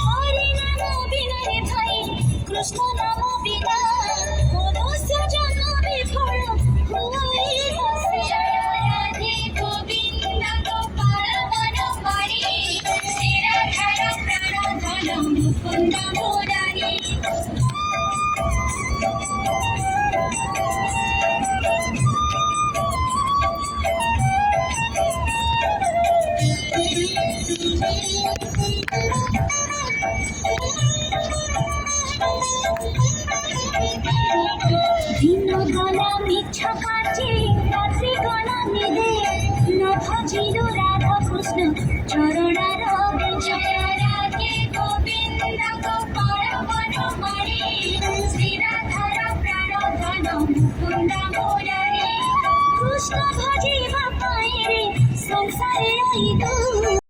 হরি নাম বিনা রে ভাই, কৃষ্ণ নাম বিনা মনুষ্য জন্ম বিফল হুয়াই হসে। রাধে গোবিন্দ গোপাল বনমালী, শ্রীরাধার প্রাণ ধন মুকুন্দ মুরারি। দিন গলা মিছ কাটে, রাত্রি গলা নিদে, নভ চির